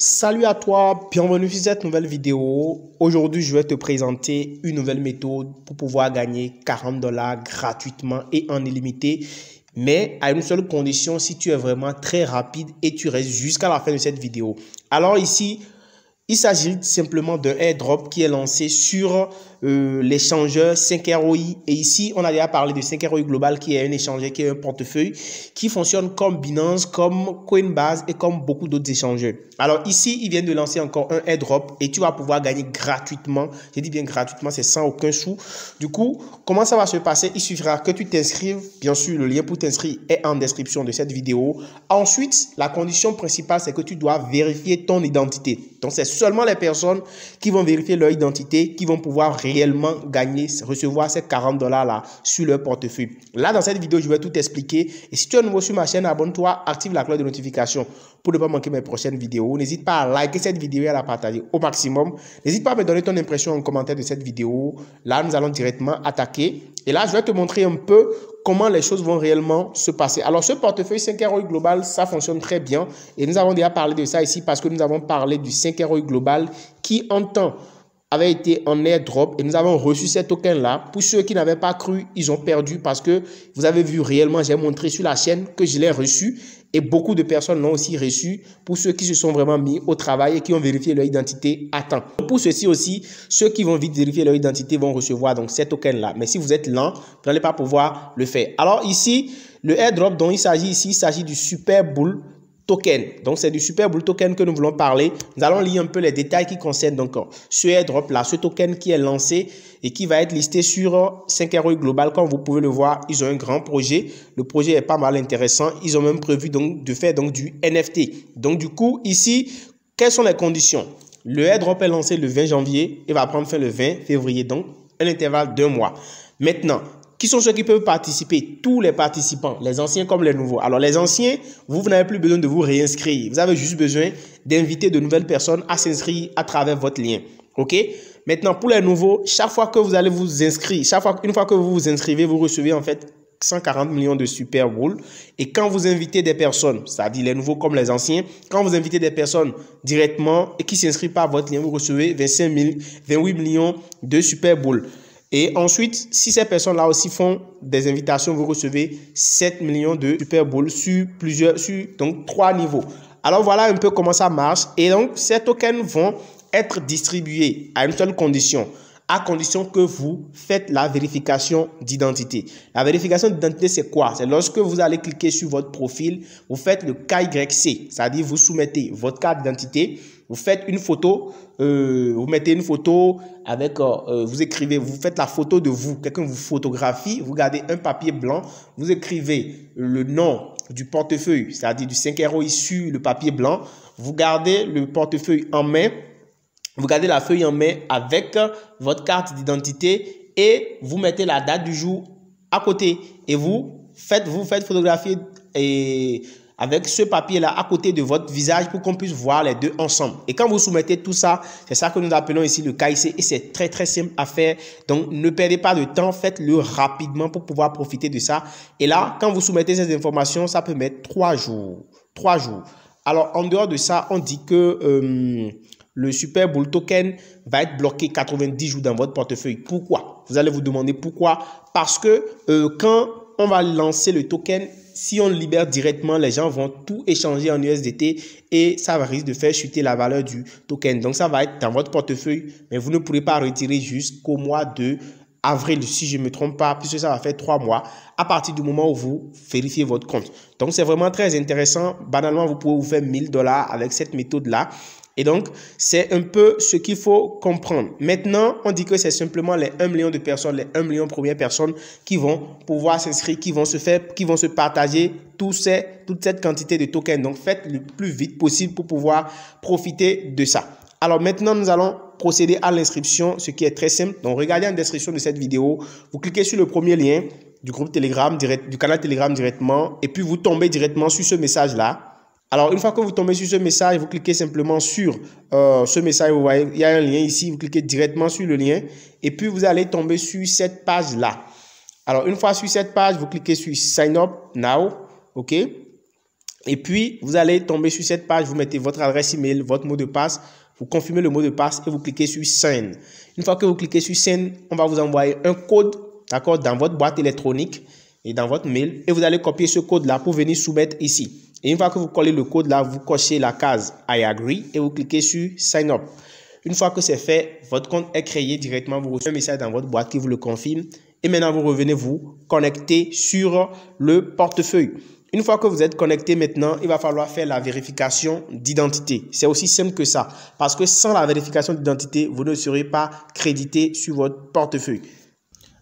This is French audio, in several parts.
Salut à toi, bienvenue sur cette nouvelle vidéo. Aujourd'hui, je vais te présenter une nouvelle méthode pour pouvoir gagner 40 $ gratuitement et en illimité, mais à une seule condition, si tu es vraiment très rapide et tu restes jusqu'à la fin de cette vidéo. Alors ici, il s'agit simplement d'un airdrop qui est lancé sur l'échangeur 5ROI. Et ici, on a déjà parlé de 5ROI Global qui est un échangeur, qui est un portefeuille qui fonctionne comme Binance, comme Coinbase et comme beaucoup d'autres échangeurs. Alors ici, ils viennent de lancer encore un airdrop et tu vas pouvoir gagner gratuitement. Je dis bien gratuitement, c'est sans aucun sou. Du coup, comment ça va se passer? Il suffira que tu t'inscrives. Bien sûr, le lien pour t'inscrire est en description de cette vidéo. Ensuite, la condition principale, c'est que tu dois vérifier ton identité. Donc, c'est seulement les personnes qui vont vérifier leur identité qui vont pouvoir réellement gagner, recevoir ces 40 $ là sur leur portefeuille. Là, dans cette vidéo, je vais tout expliquer. Et si tu es nouveau sur ma chaîne, abonne-toi, active la cloche de notification pour ne pas manquer mes prochaines vidéos. N'hésite pas à liker cette vidéo et à la partager au maximum. N'hésite pas à me donner ton impression en commentaire de cette vidéo. Là, nous allons directement attaquer. Et là, je vais te montrer un peu comment les choses vont réellement se passer. Alors, ce portefeuille 5ROI Global, ça fonctionne très bien. Et nous avons déjà parlé de ça ici parce que nous avons parlé du 5ROI Global qui, en temps, avait été en airdrop et nous avons reçu ces tokens-là. Pour ceux qui n'avaient pas cru, ils ont perdu parce que vous avez vu réellement, j'ai montré sur la chaîne que je l'ai reçu et beaucoup de personnes l'ont aussi reçu pour ceux qui se sont vraiment mis au travail et qui ont vérifié leur identité à temps. Pour ceux-ci aussi, ceux qui vont vite vérifier leur identité vont recevoir donc ces tokens-là. Mais si vous êtes lent, vous n'allez pas pouvoir le faire. Alors ici, le airdrop dont il s'agit ici, il s'agit du Super Bull Token. Donc, c'est du Super Bull Token que nous voulons parler. Nous allons lire un peu les détails qui concernent donc ce airdrop là, ce token qui est lancé et qui va être listé sur 5ROI Global. Comme vous pouvez le voir, ils ont un grand projet. Le projet est pas mal intéressant. Ils ont même prévu donc de faire donc du NFT. Donc, du coup, ici, quelles sont les conditions? Le airdrop est lancé le 20 janvier et va prendre fin le 20 février. Donc, un intervalle d'1 mois. Maintenant, qui sont ceux qui peuvent participer? Tous les participants, les anciens comme les nouveaux. Alors, les anciens, vous n'avez plus besoin de vous réinscrire. Vous avez juste besoin d'inviter de nouvelles personnes à s'inscrire à travers votre lien. OK? Maintenant, pour les nouveaux, chaque fois que vous allez vous inscrire, une fois que vous vous inscrivez, vous recevez en fait 140 millions de Super Bull. Et quand vous invitez des personnes, c'est-à-dire les nouveaux comme les anciens, quand vous invitez des personnes directement et qui s'inscrivent par votre lien, vous recevez 28 millions de Super Bull. Et ensuite, si ces personnes-là aussi font des invitations, vous recevez 7 millions de Super Bull sur donc 3 niveaux. Alors voilà un peu comment ça marche. Et donc, ces tokens vont être distribués à une seule condition, à condition que vous faites la vérification d'identité. La vérification d'identité, c'est quoi? C'est lorsque vous allez cliquer sur votre profil, vous faites le KYC, c'est-à-dire vous soumettez votre carte d'identité, vous faites une photo, vous mettez une photo avec, vous écrivez, vous faites la photo de vous, quelqu'un vous photographie, vous gardez un papier blanc, vous écrivez le nom du portefeuille, c'est-à-dire du 5ROI sur le papier blanc, vous gardez le portefeuille en main, vous gardez la feuille en main avec votre carte d'identité et vous mettez la date du jour à côté et vous faites photographier et avec ce papier-là à côté de votre visage pour qu'on puisse voir les deux ensemble. Et quand vous soumettez tout ça, c'est ça que nous appelons ici le KYC et c'est très très simple à faire. Donc ne perdez pas de temps, faites-le rapidement pour pouvoir profiter de ça. Et là, quand vous soumettez ces informations, ça peut mettre 3 jours. 3 jours. Alors en dehors de ça, on dit que le Super Bull Token va être bloqué 90 jours dans votre portefeuille. Pourquoi? Vous allez vous demander pourquoi. Parce que quand on va lancer le token, si on le libère directement, les gens vont tout échanger en USDT et ça va risque de faire chuter la valeur du token. Donc, ça va être dans votre portefeuille, mais vous ne pourrez pas retirer jusqu'au mois de avril, si je ne me trompe pas, puisque ça va faire 3 mois à partir du moment où vous vérifiez votre compte. Donc, c'est vraiment très intéressant. Banalement, vous pouvez vous faire 1000 $ avec cette méthode-là. Et donc, c'est un peu ce qu'il faut comprendre. Maintenant, on dit que c'est simplement les 1 million de personnes, les 1 million de premières personnes qui vont pouvoir s'inscrire, qui vont se partager toute cette quantité de tokens. Donc, faites le plus vite possible pour pouvoir profiter de ça. Alors maintenant, nous allons procéder à l'inscription, ce qui est très simple. Donc, regardez en description de cette vidéo. Vous cliquez sur le premier lien du groupe Telegram, du canal Telegram directement, et puis vous tombez directement sur ce message-là. Alors, une fois que vous tombez sur ce message, vous cliquez simplement sur ce message. Vous voyez, il y a un lien ici. Vous cliquez directement sur le lien et puis vous allez tomber sur cette page-là. Alors, une fois sur cette page, vous cliquez sur Sign Up Now. OK? Et puis, vous allez tomber sur cette page, vous mettez votre adresse email, votre mot de passe, vous confirmez le mot de passe et vous cliquez sur Send. Une fois que vous cliquez sur Send, on va vous envoyer un code, d'accord, dans votre boîte électronique et dans votre mail. Et vous allez copier ce code-là pour venir soumettre ici. Et une fois que vous collez le code-là, vous cochez la case I agree et vous cliquez sur Sign up. Une fois que c'est fait, votre compte est créé directement. Vous recevez un message dans votre boîte qui vous le confirme. Et maintenant, vous revenez vous connecter sur le portefeuille. Une fois que vous êtes connecté maintenant, il va falloir faire la vérification d'identité. C'est aussi simple que ça. Parce que sans la vérification d'identité, vous ne serez pas crédité sur votre portefeuille.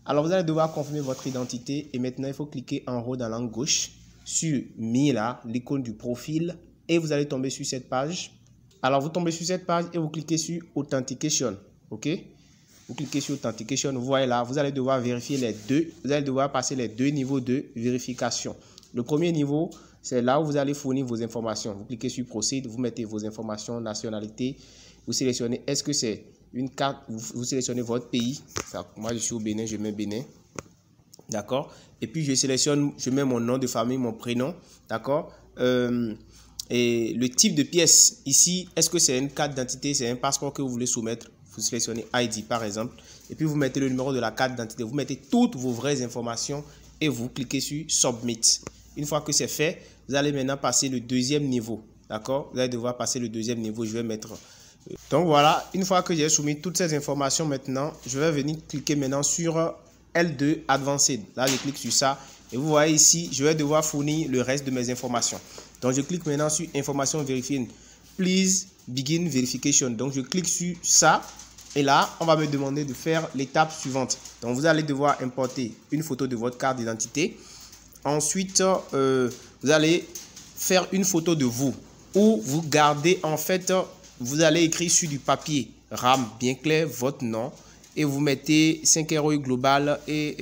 Alors, vous allez devoir confirmer votre identité. Et maintenant, il faut cliquer en haut dans l'angle gauche sur Me là, l'icône du profil. Et vous allez tomber sur cette page. Alors, vous tombez sur cette page et vous cliquez sur Authentication. OK? Vous cliquez sur Authentication. Vous voyez là, vous allez devoir vérifier les deux. Vous allez devoir passer les deux niveaux de vérification. Le premier niveau, c'est là où vous allez fournir vos informations. Vous cliquez sur Proceed, vous mettez vos informations, nationalité. Vous sélectionnez, est-ce que c'est une carte, vous sélectionnez votre pays. Ça, moi, je suis au Bénin, je mets Bénin. D'accord? Et puis, je sélectionne, je mets mon nom de famille, mon prénom. D'accord? Et le type de pièce, ici, est-ce que c'est une carte d'identité, c'est un passeport que vous voulez soumettre? Vous sélectionnez ID, par exemple. Et puis, vous mettez le numéro de la carte d'identité. Vous mettez toutes vos vraies informations et vous cliquez sur Submit. Une fois que c'est fait, vous allez maintenant passer le deuxième niveau. D'accord? Vous allez devoir passer le deuxième niveau. Je vais mettre... Donc voilà, une fois que j'ai soumis toutes ces informations maintenant, je vais venir cliquer maintenant sur L2 Advanced. Là, je clique sur ça. Et vous voyez ici, je vais devoir fournir le reste de mes informations. Donc, je clique maintenant sur Information vérifiée. Please begin verification. Donc, je clique sur ça. Et là, on va me demander de faire l'étape suivante. Donc, vous allez devoir importer une photo de votre carte d'identité. Ensuite, vous allez faire une photo de vous où vous gardez, en fait, vous allez écrire sur du papier RAM bien clair votre nom et vous mettez 5 ROI global et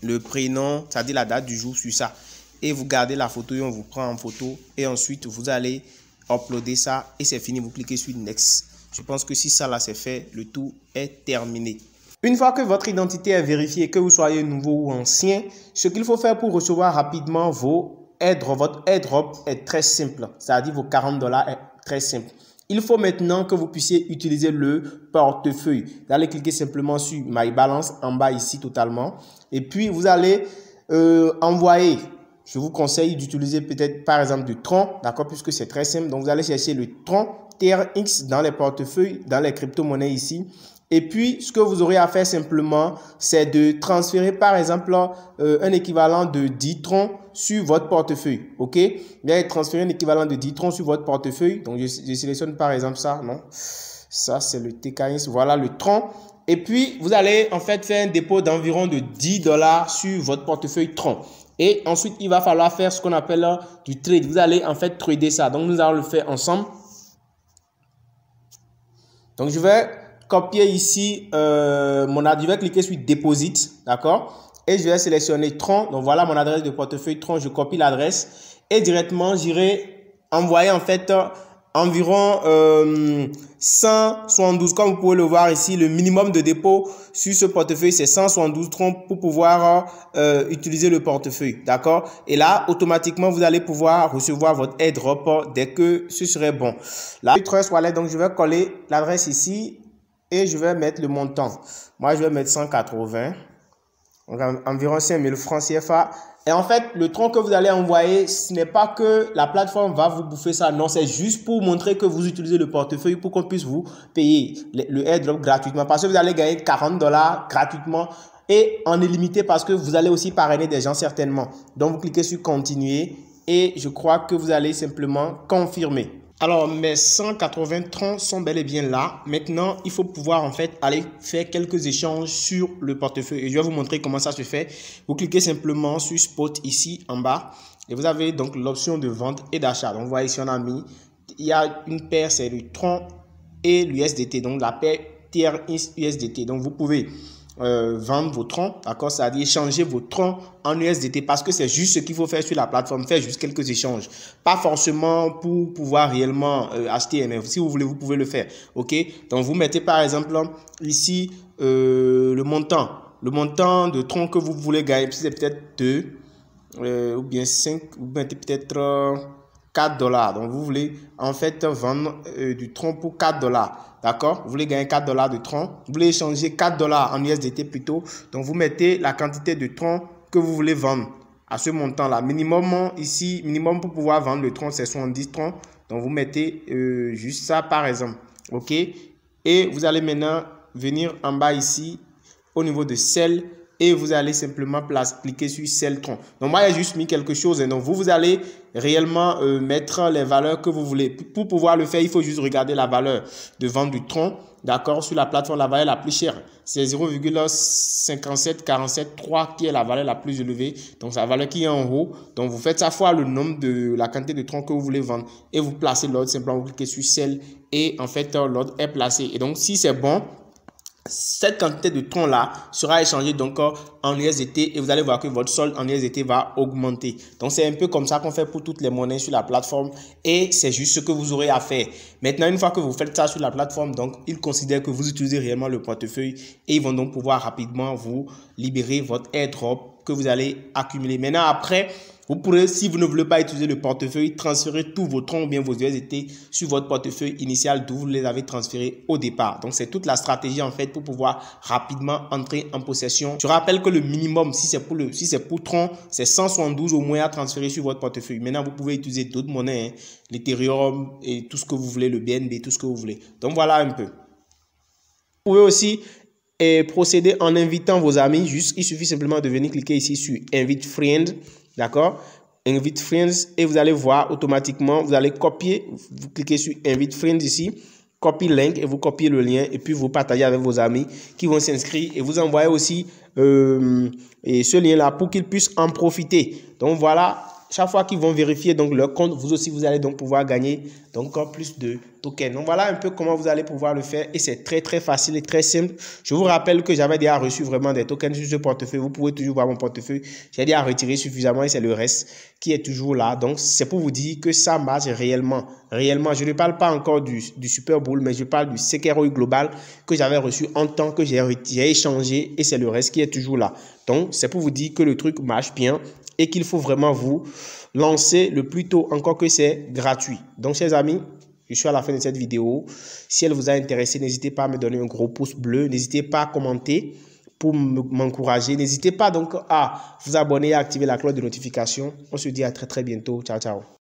le prénom, c'est-à-dire la date du jour sur ça. Et vous gardez la photo et on vous prend en photo et ensuite vous allez uploader ça et c'est fini. Vous cliquez sur Next. Je pense que si ça là c'est fait, le tout est terminé. Une fois que votre identité est vérifiée, que vous soyez nouveau ou ancien, ce qu'il faut faire pour recevoir rapidement vos airdrops, votre airdrop est très simple. C'est-à-dire vos 40 $ est très simple. Il faut maintenant que vous puissiez utiliser le portefeuille. Vous allez cliquer simplement sur My Balance en bas ici totalement. Et puis vous allez envoyer. Je vous conseille d'utiliser peut-être par exemple du Tron, d'accord, puisque c'est très simple. Donc vous allez chercher le Tron TRX dans les portefeuilles, dans les crypto-monnaies ici. Et puis, ce que vous aurez à faire simplement, c'est de transférer par exemple un équivalent de 10 troncs sur votre portefeuille. OK? Vous allez transférer un équivalent de 10 troncs sur votre portefeuille. Donc, je sélectionne par exemple ça. Non, ça, c'est le TKX. Voilà le tronc. Et puis, vous allez en fait faire un dépôt d'environ de 10 $ sur votre portefeuille tronc. Et ensuite, il va falloir faire ce qu'on appelle du trade. Vous allez en fait trader ça. Donc, nous allons le faire ensemble. Donc, je vais copier ici mon adresse. Je vais cliquer sur Deposit, d'accord? Et je vais sélectionner Tron. Donc, voilà mon adresse de portefeuille Tron. Je copie l'adresse et directement, j'irai envoyer en fait environ 172. Comme vous pouvez le voir ici, le minimum de dépôt sur ce portefeuille, c'est 172 Tron pour pouvoir utiliser le portefeuille, d'accord? Et là, automatiquement, vous allez pouvoir recevoir votre airdrop dès que ce serait bon. Là, Trust Wallet, donc je vais coller l'adresse ici. Et je vais mettre le montant. Moi, je vais mettre 180. Donc, environ 5000 francs CFA. Et en fait, le tronc que vous allez envoyer, ce n'est pas que la plateforme va vous bouffer ça. Non, c'est juste pour montrer que vous utilisez le portefeuille pour qu'on puisse vous payer le airdrop gratuitement. Parce que vous allez gagner 40 $ gratuitement et en illimité parce que vous allez aussi parrainer des gens certainement. Donc, vous cliquez sur continuer et je crois que vous allez simplement confirmer. Alors, mes 180 troncs sont bel et bien là. Maintenant, il faut pouvoir en fait aller faire quelques échanges sur le portefeuille. Et je vais vous montrer comment ça se fait. Vous cliquez simplement sur Spot ici en bas. Et vous avez donc l'option de vente et d'achat. Donc, vous voyez ici, on a mis, il y a une paire, c'est le tronc et l'USDT. Donc, la paire TRX USDT. Donc, vous pouvez vendre vos troncs, d'accord, c'est-à-dire échanger vos troncs en USDT parce que c'est juste ce qu'il faut faire sur la plateforme, faire juste quelques échanges, pas forcément pour pouvoir réellement acheter, mais si vous voulez, vous pouvez le faire, ok. Donc vous mettez par exemple ici le montant de troncs que vous voulez gagner, c'est peut-être 2, ou bien 5, vous mettez peut-être 4 $. Donc, vous voulez en fait vendre du Tron pour 4 $. D'accord? Vous voulez gagner 4 $ de Tron. Vous voulez échanger 4 $ en USDT plutôt. Donc, vous mettez la quantité de Tron que vous voulez vendre à ce montant-là. Minimum ici, minimum pour pouvoir vendre le Tron, c'est 70 Tron. Donc, vous mettez juste ça par exemple. OK? Et vous allez maintenant venir en bas ici au niveau de Sell. Et vous allez simplement cliquer sur Sell Tron. Donc, moi, j'ai juste mis quelque chose. Donc, vous allez réellement mettre les valeurs que vous voulez. Pour pouvoir le faire, il faut juste regarder la valeur de vente du Tron. D'accord? Sur la plateforme, la valeur la plus chère, c'est 0,57473 qui est la valeur la plus élevée. Donc, c'est la valeur qui est en haut. Donc, vous faites ça fois le nombre de la quantité de Tron que vous voulez vendre. Et vous placez l'ordre. Simplement, vous cliquez sur Sell. Et en fait, l'ordre est placé. Et donc, si c'est bon, cette quantité de Tron là sera échangée donc en USDT et vous allez voir que votre solde en USDT va augmenter. Donc c'est un peu comme ça qu'on fait pour toutes les monnaies sur la plateforme et c'est juste ce que vous aurez à faire. Maintenant, une fois que vous faites ça sur la plateforme, donc ils considèrent que vous utilisez réellement le portefeuille et ils vont donc pouvoir rapidement vous libérer votre airdrop que vous allez accumuler. Maintenant, après, vous pourrez, si vous ne voulez pas utiliser le portefeuille, transférer tous vos Tron ou bien vos USDT sur votre portefeuille initial d'où vous les avez transférés au départ. Donc, c'est toute la stratégie en fait pour pouvoir rapidement entrer en possession. Je rappelle que le minimum, si c'est pour Tron, c'est 172 au moins à transférer sur votre portefeuille. Maintenant, vous pouvez utiliser d'autres monnaies, hein, l'Ethereum et tout ce que vous voulez, le BNB, tout ce que vous voulez. Donc, voilà un peu. Vous pouvez aussi procéder en invitant vos amis. Il suffit simplement de venir cliquer ici sur Invite Friend. D'accord? Invite Friends et vous allez voir automatiquement, vous allez copier, vous cliquez sur Invite Friends ici, copy link et vous copiez le lien et puis vous partagez avec vos amis qui vont s'inscrire et vous envoyez aussi ce lien là pour qu'ils puissent en profiter. Donc voilà, chaque fois qu'ils vont vérifier donc leur compte, vous aussi vous allez donc pouvoir gagner donc encore plus de tokens. Donc voilà un peu comment vous allez pouvoir le faire et c'est très facile et très simple. Je vous rappelle que j'avais déjà reçu vraiment des tokens sur ce portefeuille. Vous pouvez toujours voir mon portefeuille. J'ai déjà retiré suffisamment et c'est le reste qui est toujours là. Donc c'est pour vous dire que ça marche réellement. Je ne parle pas encore du Super Bull, mais je parle du CKROI Global que j'avais reçu en temps que j'ai échangé et c'est le reste qui est toujours là. Donc c'est pour vous dire que le truc marche bien et qu'il faut vraiment vous lancer le plus tôt, encore que c'est gratuit. Donc, chers amis, je suis à la fin de cette vidéo. Si elle vous a intéressé, n'hésitez pas à me donner un gros pouce bleu. N'hésitez pas à commenter pour m'encourager. N'hésitez pas donc à vous abonner et à activer la cloche de notification. On se dit à très bientôt. Ciao, ciao.